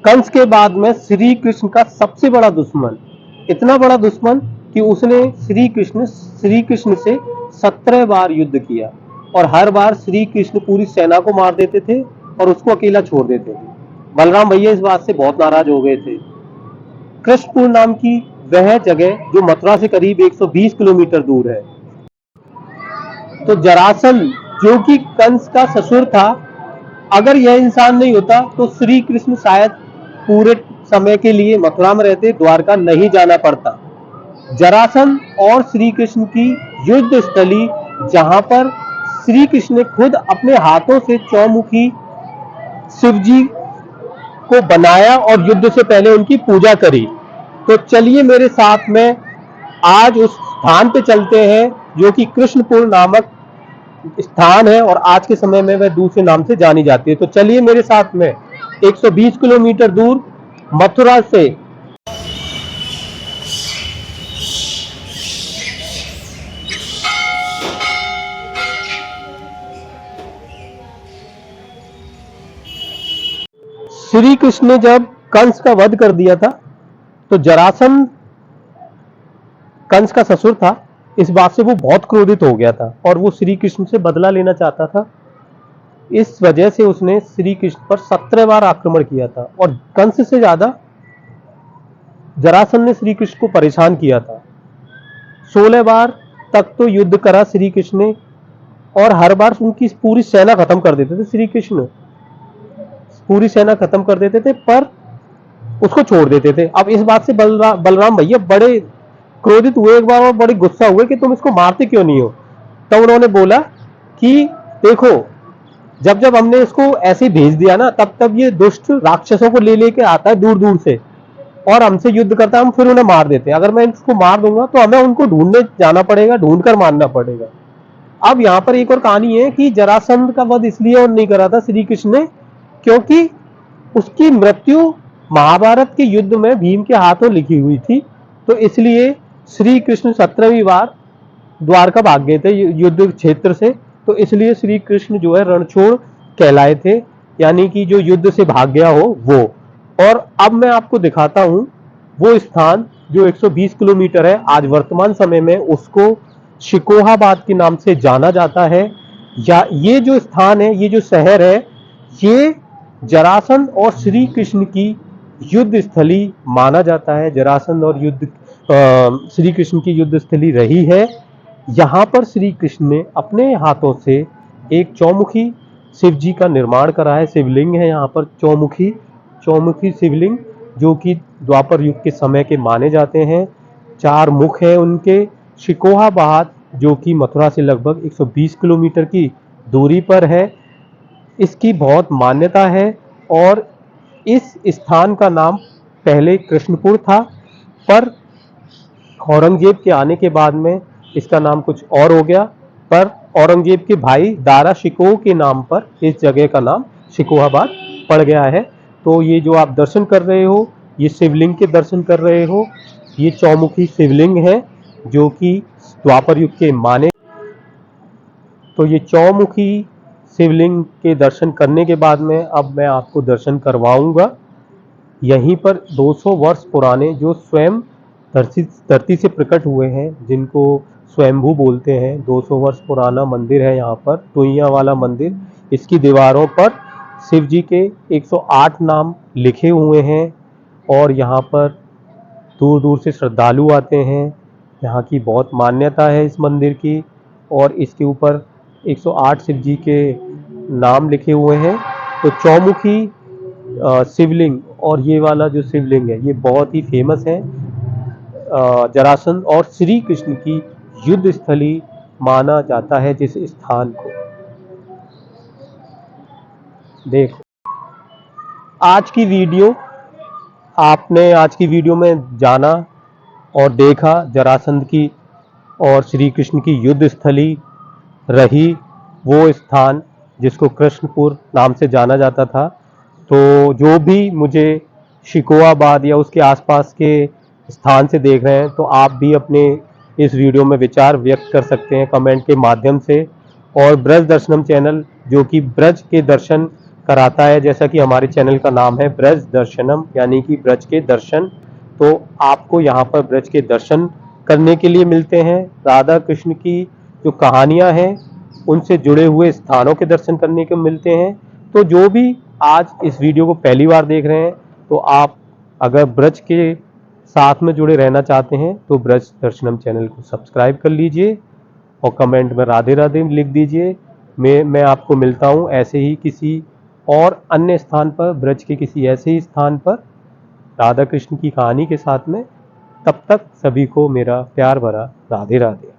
कंस के बाद में श्री कृष्ण का सबसे बड़ा दुश्मन, इतना बड़ा दुश्मन कि उसने श्री कृष्ण से 17 बार युद्ध किया और हर बार श्री कृष्ण पूरी सेना को मार देते थे और उसको अकेला छोड़ देते थे। बलराम भैया इस बात से बहुत नाराज हो गए थे। कृष्णपुर नाम की वह जगह जो मथुरा से करीब 120 किलोमीटर दूर है। तो जरासंध जो कि कंस का ससुर था, अगर यह इंसान नहीं होता तो श्री कृष्ण शायद पूरे समय के लिए मथुरा में रहते, द्वारका नहीं जाना पड़ता। जरासंध और श्री कृष्ण की युद्ध स्थली, जहां पर श्री कृष्ण ने खुद अपने हाथों से चौमुखी शिवजी को बनाया और युद्ध से पहले उनकी पूजा करी। तो चलिए मेरे साथ में आज उस स्थान पे चलते हैं जो कि कृष्णपुर नामक स्थान है और आज के समय में वह दूसरे नाम से जानी जाती है। तो चलिए मेरे साथ में 120 किलोमीटर दूर मथुरा से श्री कृष्ण ने जब कंस का वध कर दिया था तो जरासंध कंस का ससुर था, इस बात से वो बहुत क्रोधित हो गया था और वो श्री कृष्ण से बदला लेना चाहता था। इस वजह से उसने श्री कृष्ण पर 17 बार आक्रमण किया था और कंस से ज्यादा जरासंध ने श्री कृष्ण को परेशान किया था। 16 बार तक तो युद्ध करा श्री कृष्ण ने और हर बार उनकी पूरी सेना खत्म कर देते थे। श्री कृष्ण पूरी सेना खत्म कर देते थे पर उसको छोड़ देते थे। अब इस बात से बलराम भैया बड़े क्रोधित हुए एक बार और बड़े गुस्सा हुए कि तुम इसको मारते क्यों नहीं हो। तब उन्होंने बोला कि देखो, जब जब हमने इसको ऐसे भेज दिया ना, तब तब ये दुष्ट राक्षसों को ले लेके आता है दूर दूर से और हमसे युद्ध करता है, हम फिर उन्हें मार देते हैं। अगर मैं इसको मार दूंगा तो हमें उनको ढूंढने जाना पड़ेगा, ढूंढ कर मारना पड़ेगा। अब यहाँ पर एक और कहानी है कि जरासंध का वध इसलिए और नहीं करा था श्री कृष्ण ने क्योंकि उसकी मृत्यु महाभारत के युद्ध में भीम के हाथों लिखी हुई थी। तो इसलिए श्री कृष्ण 17वीं बार द्वारका भाग गए थे युद्ध क्षेत्र से। तो इसलिए श्री कृष्ण जो है रणछोड़ कहलाए थे, यानी कि जो युद्ध से भाग गया हो वो। और अब मैं आपको दिखाता हूं वो स्थान जो 120 किलोमीटर है। आज वर्तमान समय में उसको शिकोहाबाद के नाम से जाना जाता है। या ये जो स्थान है, ये जो शहर है, ये जरासंध और श्री कृष्ण की युद्ध स्थली माना जाता है। जरासंध और श्री कृष्ण की युद्ध स्थली रही है। यहाँ पर श्री कृष्ण ने अपने हाथों से एक चौमुखी शिव जी का निर्माण करा है। शिवलिंग है यहाँ पर चौमुखी शिवलिंग, जो कि द्वापर युग के समय के माने जाते हैं। 4 मुख है उनके। शिकोहाबाद जो कि मथुरा से लगभग 120 किलोमीटर की दूरी पर है, इसकी बहुत मान्यता है। और इस स्थान का नाम पहले कृष्णपुर था, पर औरंगजेब के आने के बाद में इसका नाम कुछ और हो गया। पर औरंगजेब के भाई दारा शिकोह के नाम पर इस जगह का नाम शिकोहाबाद पड़ गया है। तो ये जो आप दर्शन कर रहे हो, ये शिवलिंग के दर्शन कर रहे हो, ये चौमुखी शिवलिंग है जो कि द्वापर युग के माने। तो ये चौमुखी शिवलिंग के दर्शन करने के बाद में अब मैं आपको दर्शन करवाऊंगा यहीं पर 200 वर्ष पुराने जो स्वयं धरती से प्रकट हुए हैं, जिनको स्वयंभू बोलते हैं। 200 वर्ष पुराना मंदिर है यहाँ पर, टुइया वाला मंदिर। इसकी दीवारों पर शिव जी के 108 नाम लिखे हुए हैं और यहाँ पर दूर दूर से श्रद्धालु आते हैं। यहाँ की बहुत मान्यता है इस मंदिर की और इसके ऊपर 108 शिव जी के नाम लिखे हुए हैं। तो चौमुखी शिवलिंग और ये वाला जो शिवलिंग है ये बहुत ही फेमस है। जरासंध और श्री कृष्ण की युद्ध स्थली माना जाता है जिस स्थान को। देखो, आज की वीडियो में जाना और देखा जरासंध की और श्री कृष्ण की युद्ध स्थली रही वो स्थान जिसको कृष्णपुर नाम से जाना जाता था। तो जो भी मुझे शिकोहाबाद या उसके आसपास के स्थान से देख रहे हैं, तो आप भी अपने इस वीडियो में विचार व्यक्त कर सकते हैं कमेंट के माध्यम से। और ब्रज दर्शनम चैनल जो कि ब्रज के दर्शन कराता है, जैसा कि हमारे चैनल का नाम है ब्रज दर्शनम, यानी कि ब्रज के दर्शन। तो आपको यहाँ पर ब्रज के दर्शन करने के लिए मिलते हैं। राधा कृष्ण की जो कहानियाँ हैं उनसे जुड़े हुए स्थानों के दर्शन करने को मिलते हैं। तो जो भी आज इस वीडियो को पहली बार देख रहे हैं, तो आप अगर ब्रज के साथ में जुड़े रहना चाहते हैं तो ब्रज दर्शनम चैनल को सब्सक्राइब कर लीजिए और कमेंट में राधे राधे लिख दीजिए। मैं आपको मिलता हूँ ऐसे ही किसी और अन्य स्थान पर, ब्रज के किसी ऐसे ही स्थान पर राधा कृष्ण की कहानी के साथ में। तब तक सभी को मेरा प्यार भरा राधे राधे।